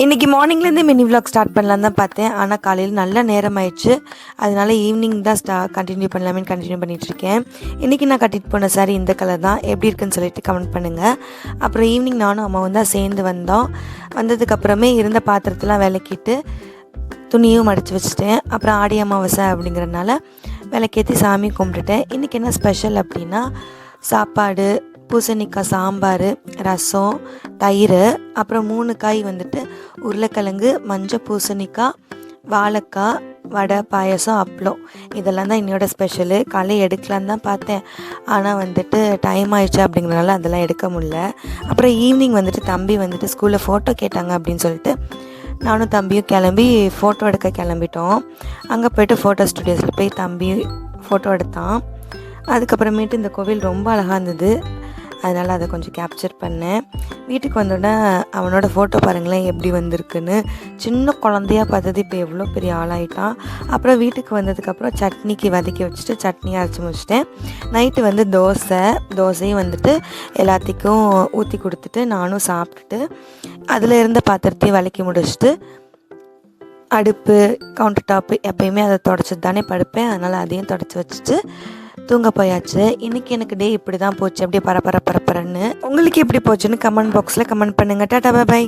இன்றைக்கி மார்னிங்லேருந்தே mini vlog start பண்ணலான்னு தான் பார்த்தேன். ஆனால் காலையில் நல்ல நேரம் ஆயிடுச்சு. அதனால் ஈவினிங் தான் கண்டினியூ பண்ணலாமேன்னு கண்டினியூ பண்ணிகிட்ருக்கேன். இன்றைக்கி நான் கட்டிட்டு போன சாரி இந்த கலர் தான். எப்படி இருக்குன்னு சொல்லிட்டு கமெண்ட் பண்ணுங்கள். அப்புறம் ஈவினிங் நானும் அம்மாவும் தான் சேர்ந்து வந்தோம். வந்ததுக்கப்புறமே இருந்த பாத்திரத்தெலாம் விளக்கிட்டு துணியும் மடித்து வச்சுட்டேன். அப்புறம் ஆடி அமாவாசை அப்படிங்கிறதுனால விளக்கேற்றி சாமி கும்பிட்டுட்டேன். இன்றைக்கி என்ன ஸ்பெஷல் அப்படின்னா சாப்பாடு, பூசணிக்காய் சாம்பார், ரசம், தயிர், அப்புறம் 3 காய் வந்துட்டு உருளைக்கிழங்கு, மஞ்சள் பூசணிக்காய், வாழைக்காய், வடை, பாயசம், அப்பளம். இதெல்லாம் தான் என்னோட ஸ்பெஷலு. காலையில் எடுக்கலான்னு தான் பார்த்தேன். ஆனால் வந்துட்டு டைம் ஆயிடுச்சு அப்படிங்கிறனால அதெல்லாம் எடுக்க முடியல. அப்புறம் ஈவினிங் வந்துட்டு தம்பி வந்துட்டு ஸ்கூலில் ஃபோட்டோ கேட்டாங்க அப்படின்னு சொல்லிட்டு நானும் தம்பியும் கிளம்பி ஃபோட்டோ எடுக்க கிளம்பிட்டோம். அங்கே போய்ட்டு ஃபோட்டோ ஸ்டுடியோஸில் போய் தம்பி ஃபோட்டோ எடுத்தான். அதுக்கப்புறமேட்டு இந்த கோவில் ரொம்ப அழகாக இருந்தது. அதனால் அதை கொஞ்சம் கேப்சர் பண்ணேன். வீட்டுக்கு வந்தோடனே அவனோட ஃபோட்டோ பாருங்களேன் எப்படி வந்திருக்குன்னு. சின்ன குழந்தையாக பார்த்தது இப்போ எவ்வளோ பெரிய ஆளாயிட்டான். அப்புறம் வீட்டுக்கு வந்ததுக்கப்புறம் சட்னிக்கு வதக்கி வச்சுட்டு சட்னி அரைச்சி முடிச்சிட்டேன். நைட்டு வந்து தோசையும் வந்துட்டு எல்லாத்துக்கும் ஊற்றி கொடுத்துட்டு நானும் சாப்பிட்டுட்டு அதில் இருந்த பாத்திரத்தையும் விளக்கி முடிச்சுட்டு அடுப்பு, கவுண்டர் டாப்பு எப்பயுமே அதை தொடச்சிட்டு தானே படுப்பேன். அதனால் அதையும் தொடச்சி வச்சுட்டு தூங்க போயாச்சு. இன்றைக்கி எனக்கு டே இப்படி தான் போச்சு, அப்படியே பரபரன்னு. உங்களுக்கு எப்படி போச்சுன்னு கமெண்ட் பாக்ஸில் கமெண்ட் பண்ணுங்கள். டாடா, பை.